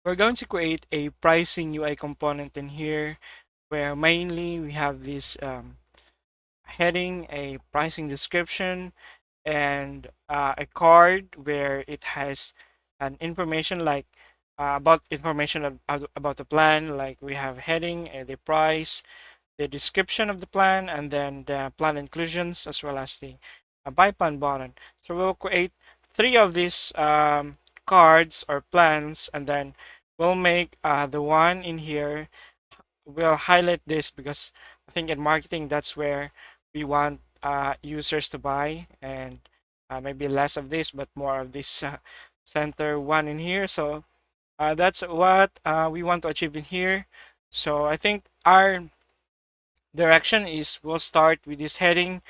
We're going to create a pricing UI component in here where mainly we have this heading, a pricing description, and a card where it has an information like about information about the plan. Like we have heading, the price, the description of the plan, and then the plan inclusions as well as the buy plan button. So we'll create three of these cards or plans, and then we'll make the one in here. We'll highlight this because I think in marketing that's where we want users to buy, and maybe less of this but more of this center one in here. So that's what we want to achieve in here. So I think our direction is we'll start with this heading,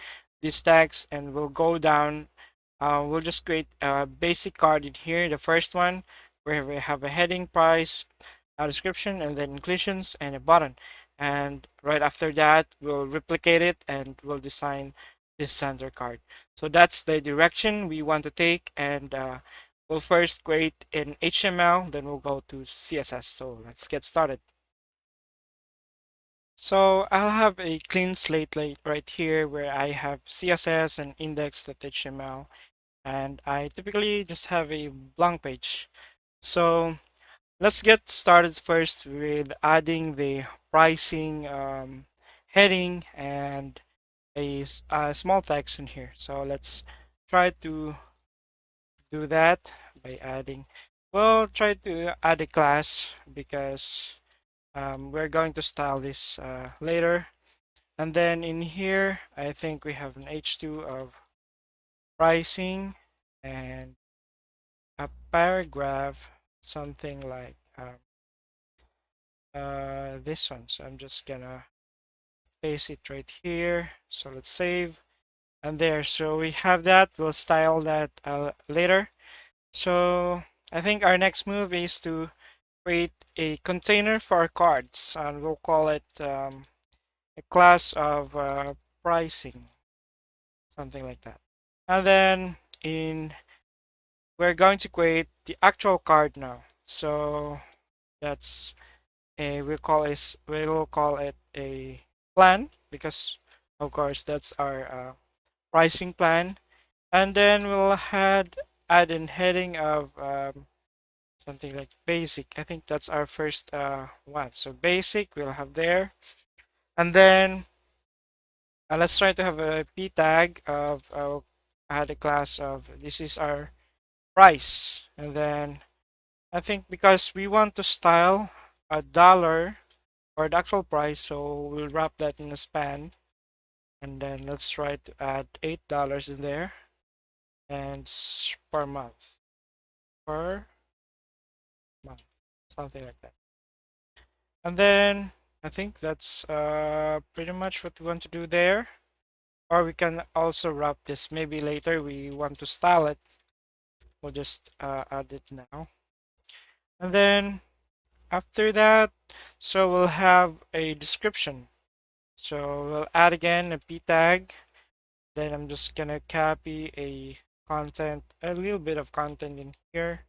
this text, and we'll go down. We'll just create a basic card in here, the first one, where we have a heading, price, a description, and then inclusions and a button. And right after that, we'll replicate it and we'll design this center card. So that's the direction we want to take, and we'll first create in HTML, then we'll go to CSS. So let's get started. So I'll have a clean slate right here where I have CSS and index.html, and I typically just have a blank page. So let's get started first with adding the pricing heading and a small text in here. So let's try to do that by adding, we'll try to add a class because we're going to style this later. And then in here, I think we have an H2 of pricing and a paragraph, something like this one. So I'm just gonna paste it right here. So let's save and there. So we have that. We'll style that later. So I think our next move is to create a container for our cards, and we'll call it a class of pricing, something like that. And then in we're going to create the actual card now. So that's a we'll call it a plan because of course that's our pricing plan. And then we'll add in heading of something like basic. I think that's our first one. So basic we'll have there, and then let's try to have a p tag of add a class of this is our price, and then I think because we want to style a dollar or the actual price, so we'll wrap that in a span, and then let's try to add $8 in there, and per month, per month, something like that. And then I think that's pretty much what we want to do there. Or we can also wrap this. Maybe later we want to style it. We'll just add it now. And then after that, so we'll have a description. So we'll add again a p tag. Then I'm just gonna copy a little bit of content in here.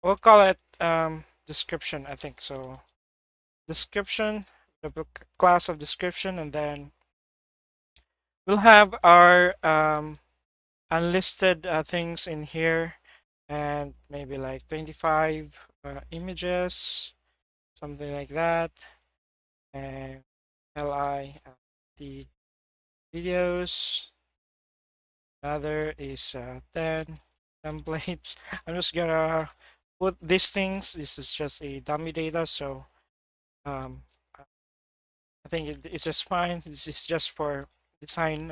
We'll call it description, I think. So description, the class of description, and then we'll have our unlisted things in here, and maybe like 25 images, something like that, and li the videos. Another is 10 templates. I'm just gonna put these things. This is just a dummy data, so um, I think it's just fine. This is just for design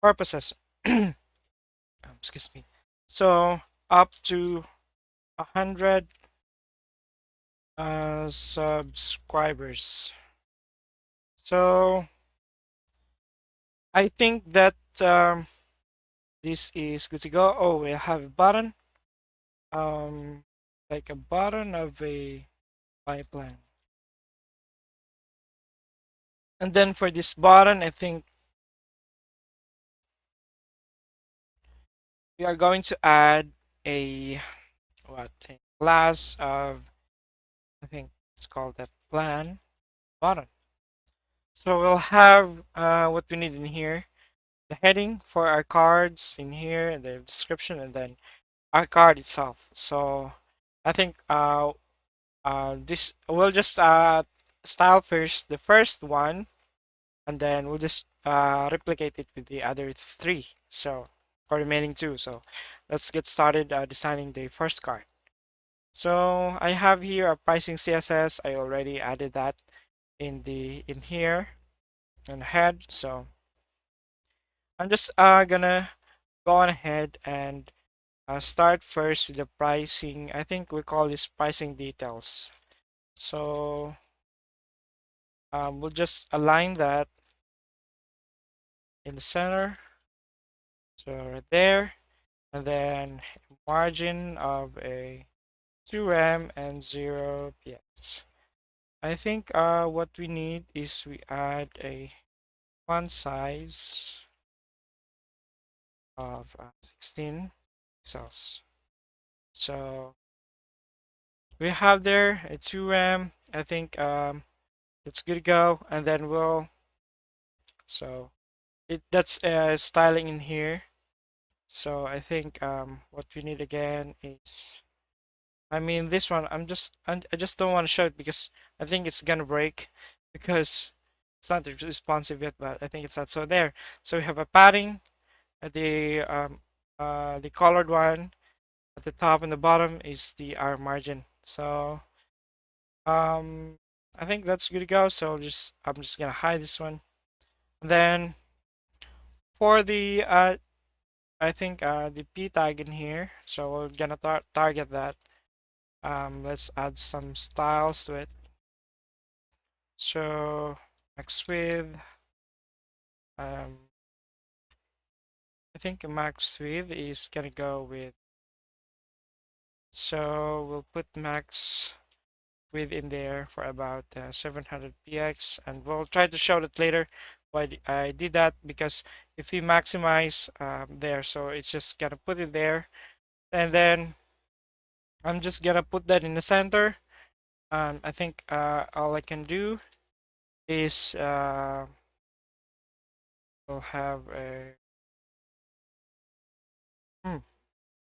purposes. Excuse me. So up to 100 subscribers. So I think that this is good to go. Oh, we have a button, um, like a button of a pipeline. And then for this button, I think we are going to add a a class of I think it's called that plan button. So we'll have what we need in here, the heading for our cards in here, and the description, and then our card itself. So I think this we'll just style first the first one, and then we'll just replicate it with the other three. So for remaining two. So let's get started designing the first card. So I have here a pricing CSS. I already added that in here and head. So I'm just gonna go on ahead and start first with the pricing. I think we call this pricing details. So we'll just align that in the center. So right there, and then margin of a 2M and 0 px. I think what we need is we add a font size of 16 pixels. So we have there a 2M. I think it's good to go, and then we'll so that's styling in here. So I think what we need again is, I mean, this one I just don't want to show it because I think it's gonna break because it's not responsive yet, but I think it's not. So there. So we have a padding at the colored one at the top and the bottom is the our margin. So um I think that's good to go. So just I'm just gonna hide this one. And then for the I think the p tag in here. So we're gonna target that. Let's add some styles to it. So max width, um, I think max width is gonna go with, so we'll put max width in there for about 700 px, and we'll try to show that later why I did that, because if we maximize there, so it's just gonna put it there, and then I'm just gonna put that in the center. I think all I can do is we'll have a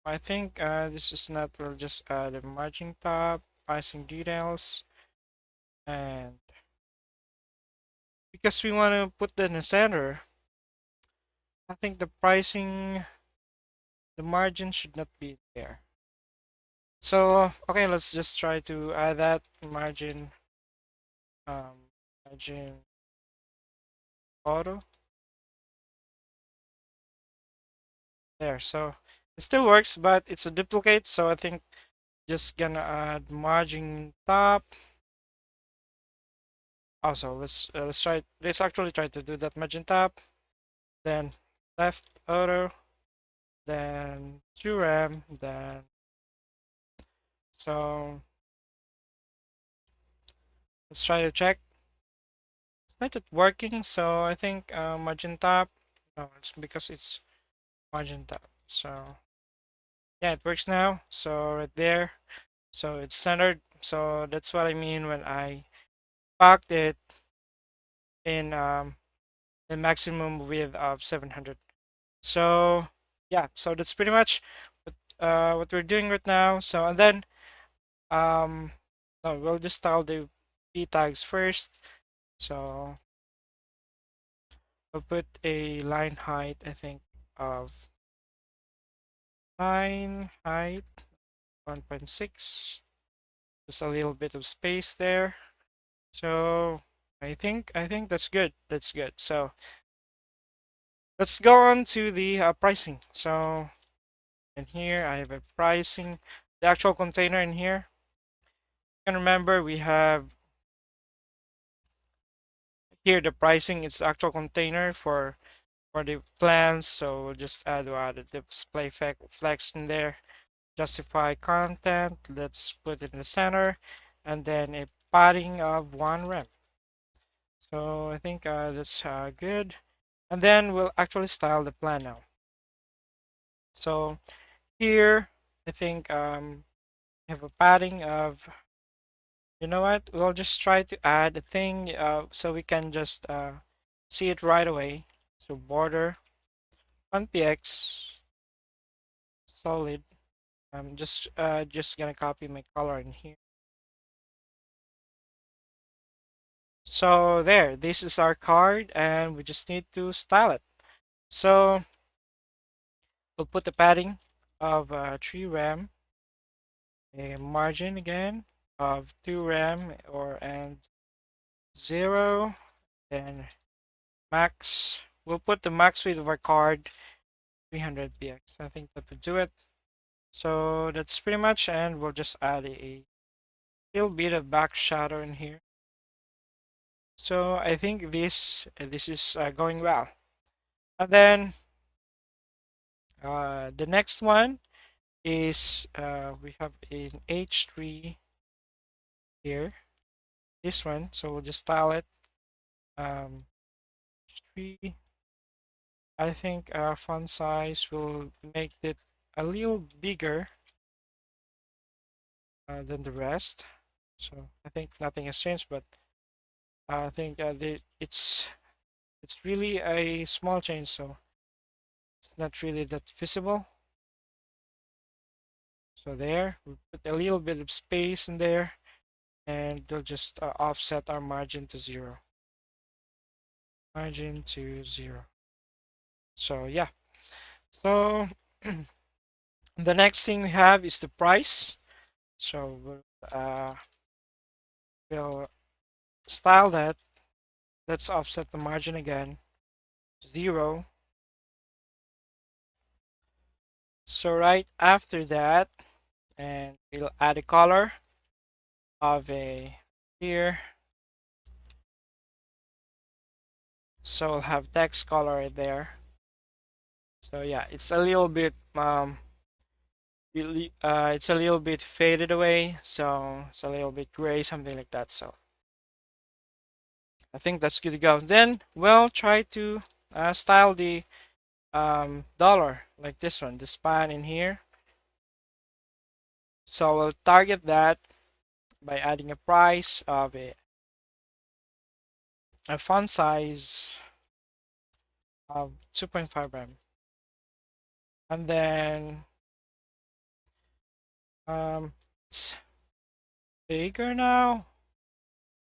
I think this is not, we'll just add a margin tab, pricing details, and because we want to put that in the center, I think the pricing, the margin should not be there. So okay, let's just try to add that margin, margin auto there. So it still works, but it's a duplicate. So I think just gonna add margin top. Also, let's try. Let's actually try to do that margin top. Then left auto, then 2RAM, then so let's try to check. It's not yet working, so I think margin top. No, it's because it's margin top. So yeah, it works now. So right there, so it's centered. So that's what I mean when I packed it in the maximum width of 700. So yeah, so that's pretty much what we're doing right now. So and then um no, we'll just style the p tags first. So we'll put a line height, I think, of line height 1.6. Just a little bit of space there. So I think that's good. That's good. So let's go on to the pricing. So in here I have a pricing, the actual container in here. You can remember we have here the pricing. It's the actual container for the plans. So we'll just add the display flex in there. Justify content. Let's put it in the center, and then a padding of 1 rem. So I think that's good. And then we'll actually style the plan now. So here, I think I have a padding of You know what? We'll just try to add a thing so we can just see it right away. So border on PX solid. I'm just gonna copy my color in here. So there, this is our card, and we just need to style it. So we'll put the padding of 3 rem, a margin again of 2 rem and 0, and max. We'll put the max width of our card 300 px. I think that would do it. So that's pretty much, and we'll just add a little bit of back shadow in here. So I think this is going well. And then the next one is we have an H3 here. This one, so we'll just style it. H3. I think font size will make it a little bigger than the rest. So I think nothing has changed, but I think it's really a small change, so it's not really that visible. So there, we put a little bit of space in there, and they'll just offset our margin to 0. Margin to 0. So yeah. So the next thing we have is the price. So we'll style that. Let's offset the margin again. 0. So right after that, and we'll add a color of a here. So we'll have text color right there. So yeah, it's a little bit it's a little bit faded away, so it's a little bit gray, something like that. So I think that's good to go. Then we'll try to style the dollar like this one, the span in here. So we'll target that by adding a price of a font size of 2.5 rem, and then it's bigger now.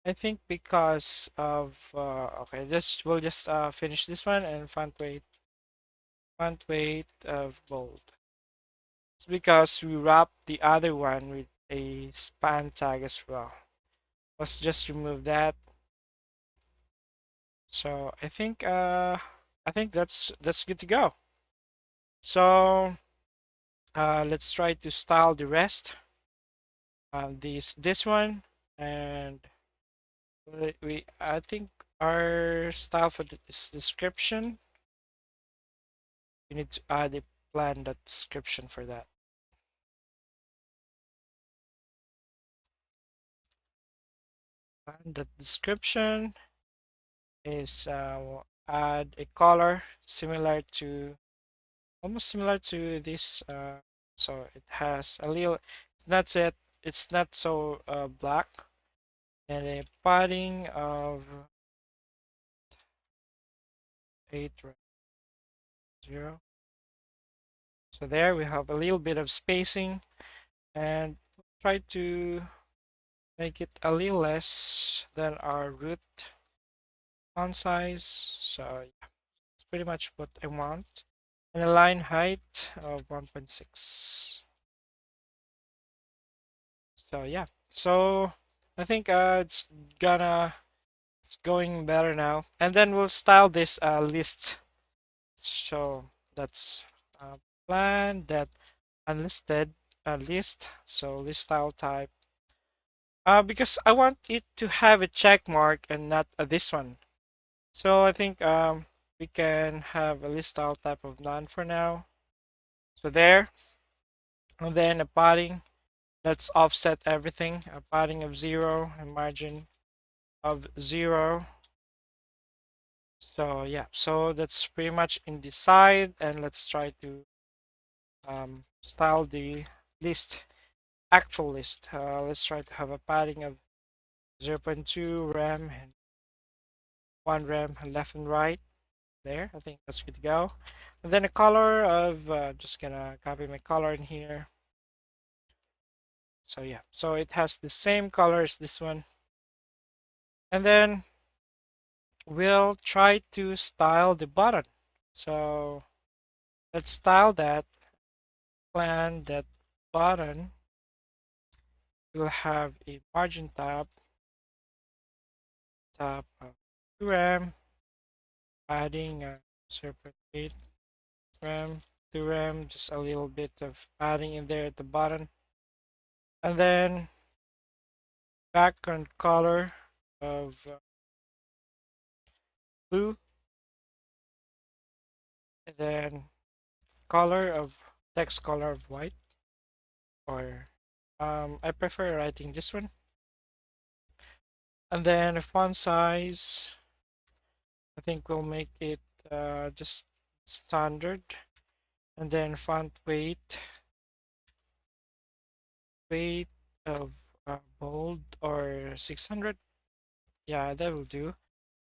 I think because of okay, we'll just finish this one, and font weight of bold. It's because we wrap the other one with a span tag as well. Let's just remove that. So I think that's good to go. So let's try to style the rest. This one, and we I think our style for this description, we need to add a plan that description for that. And the description is we'll add a color similar to almost similar to this. So it has a little. It's not so black, and a padding of 8.0. So there we have a little bit of spacing, and try to make it a little less than our root font size. So yeah, it's pretty much what I want. And a line height of 1.6. So yeah, so I think it's going better now. And then we'll style this list. So that's plan that unlisted list. So list style type. Because I want it to have a check mark and not this one. So I think we can have a list style type of none for now. So there, and then a padding. Let's offset everything. A padding of 0, a margin of 0. So yeah, so that's pretty much in the side, and let's try to style the list, actual list. Let's try to have a padding of 0.2 RAM and 1 RAM left and right. There, I think that's good to go. And then a color of, just gonna copy my color in here. So yeah, so it has the same color as this one. And then we'll try to style the button. So let's style that, plan that button. We'll have a margin tab of 2 RAM, adding 0.8 RAM, 2 RAM, just a little bit of padding in there at the bottom. And then background color of blue, and then color of text color of white, or I prefer writing this one. And then the font size, I think we'll make it just standard. And then font weight of bold or 600. Yeah, that will do.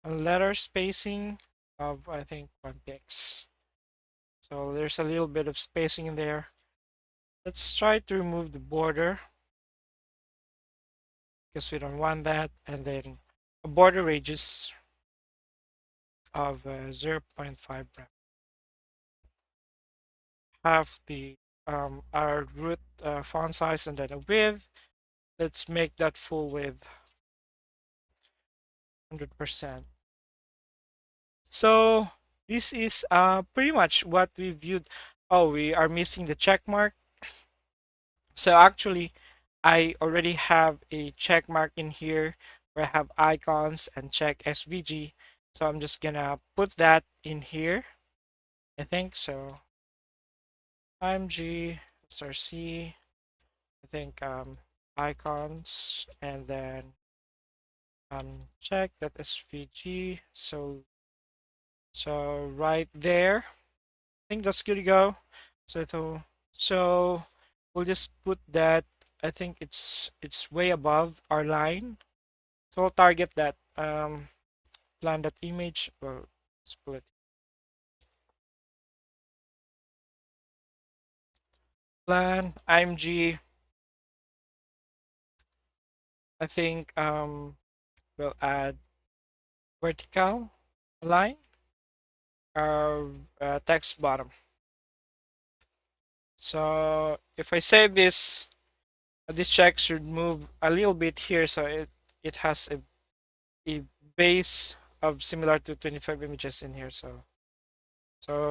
And letter spacing of, I think, 1 px. So there's a little bit of spacing in there. Let's try to remove the border because we don't want that. And then a border radius of 0.5 rem. Have the our root font size, and then a width. Let's make that full width 100%. So this is pretty much what we viewed. Oh, we are missing the check mark. So actually, I already have a check mark in here where I have icons and check SVG. So I'm just gonna put that in here. I think so. IMG, SRC, I think icons, and then check that SVG. So right there, I think that's good to go. So we'll just put that. I think it's way above our line. So we'll target that. Plan that image. Well, split plan IMG. I think we'll add vertical line or text bottom. So if I save this check should move a little bit here, so it has a base of similar to 25 images in here. So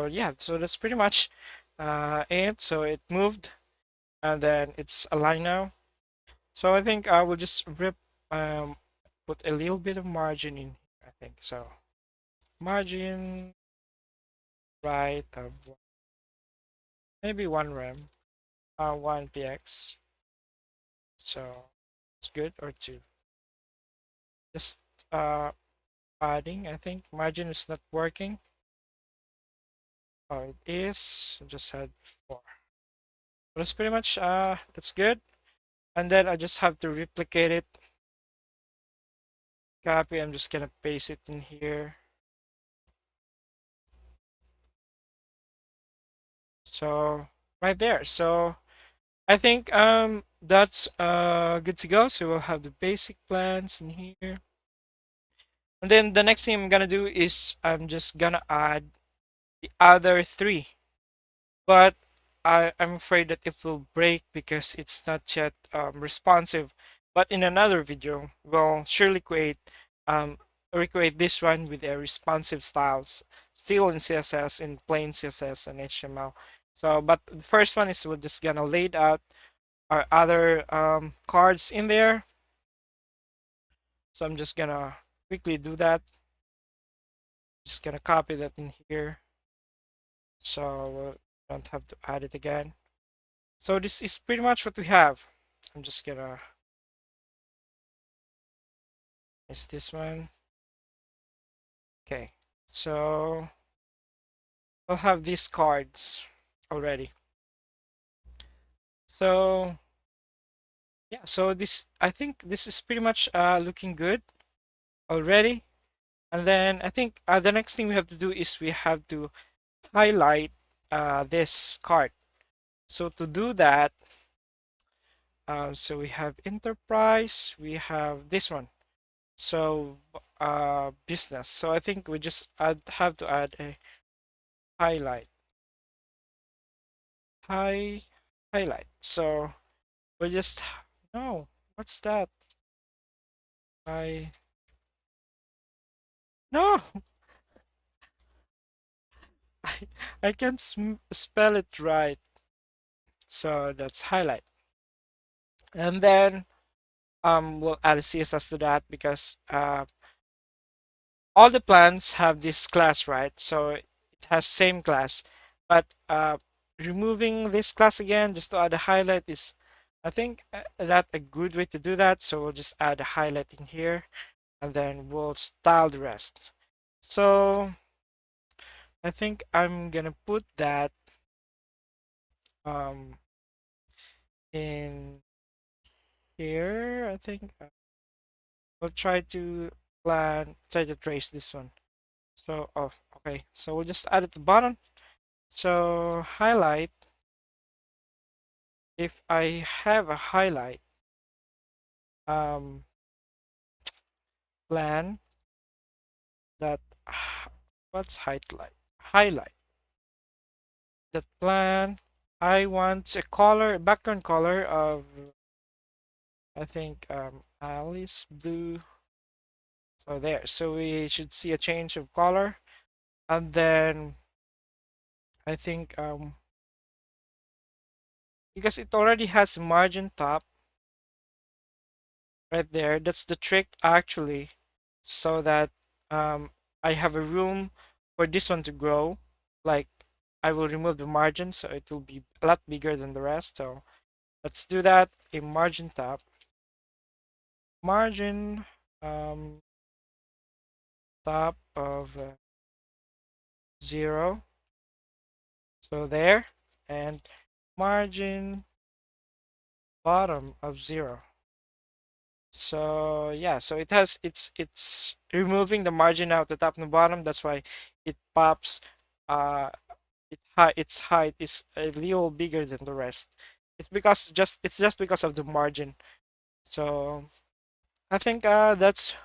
yeah, so that's pretty much it. So it moved, and then it's aligned now. So I think I will just put a little bit of margin in here, I think so. Margin right of maybe 1 rem, 1 px. So it's good, or 2. Just uh adding, I think margin is not working. Oh, it is. I just had 4. But that's pretty much that's good. And then I just have to replicate it. Copy. I'm just gonna paste it in here. So right there. So I think that's good to go. So we'll have the basic plans in here. And then the next thing I'm gonna do is I'm just gonna add the other 3. But I'm afraid that it will break because it's not yet responsive. But in another video, we'll surely recreate this one with a responsive styles, still in CSS, in plain CSS and HTML. So, but the first one is we're just gonna lay out our other cards in there. So I'm just gonna quickly do that. Just gonna copy that in here. So we don't have to add it again. So this is pretty much what we have. I'm just gonna miss this one. Okay, so I'll have these cards already. So yeah, so this, I think this is pretty much looking good already. And then I think the next thing we have to do is we have to highlight this card. So to do that, so we have enterprise, we have this one. So business. So I think we just have to add a highlight. High highlight. So we just no. What's that? I no. I, I can't spell it right. So that's highlight. And then we'll add a CSS to that because all the plants have this class, right? So it has same class, but removing this class again just to add a highlight is, I think, that a good way to do that. So we'll just add a highlight in here, and then we'll style the rest. So I think I'm gonna put that um in here. I think we'll try to trace this one. So, oh, okay. So we'll just add it to the bottom. So highlight, if I have a highlight, um, plan that, what's highlight? Highlight that plan. I want a color, background color of, I think, Alice blue. So there. So we should see a change of color, and then I think because it already has a margin top right there. That's the trick actually, so that um, I have a room for this one to grow. Like I will remove the margin so it will be a lot bigger than the rest. So let's do that. A margin top, margin um, top of 0. So there, and margin bottom of 0. So yeah, so it has it's removing the margin out the top and the bottom. That's why it pops. Its height is a little bigger than the rest. It's just because of the margin. So I think that's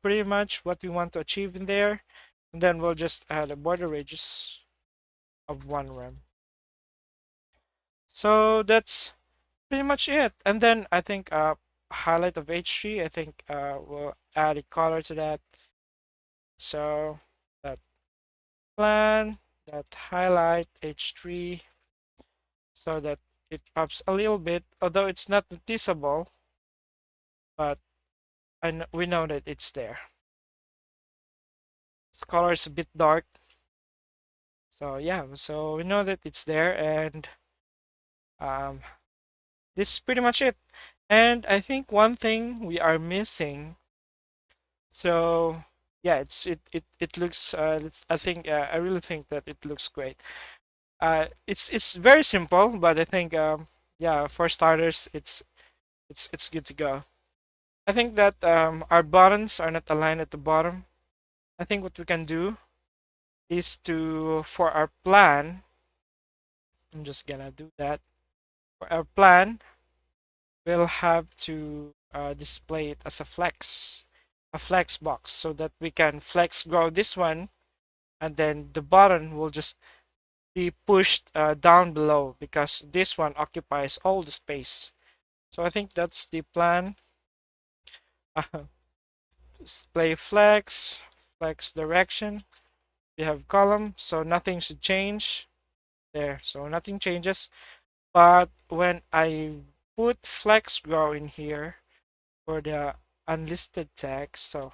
pretty much what we want to achieve in there. And then we'll just add a border radius of 1 rem. So that's pretty much it. And then I think highlight of H3. I think we'll add a color to that. So that plan, that highlight H3, so that it pops a little bit, although it's not noticeable, but we know that it's there. This color is a bit dark. So yeah, so we know that it's there, and um, this is pretty much it. And I think one thing we are missing, so yeah, it looks I think I really think that it looks great. It's very simple, but I think yeah, for starters, it's good to go. I think that our buttons are not aligned at the bottom. I think what we can do is to, for our plan, I'm just gonna do that. For our plan, we'll have to display it as a flex box, so that we can flex grow this one, and then the button will just be pushed down below because this one occupies all the space. So I think that's the plan. Display flex direction. We have column, so nothing should change there. So nothing changes. But when I put flex grow in here for the unlisted text, so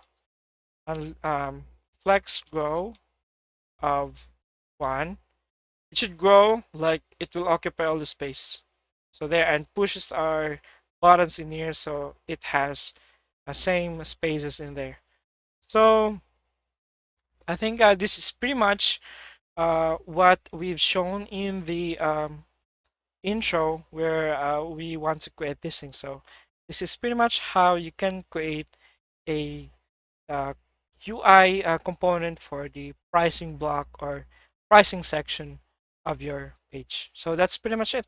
flex grow of 1, it should grow like it will occupy all the space. So there, and pushes our buttons in here, so it has the same spaces in there. So I think this is pretty much what we've shown intro where we want to create this thing. So this is pretty much how you can create a UI component for the pricing block or pricing section of your page. So that's pretty much it.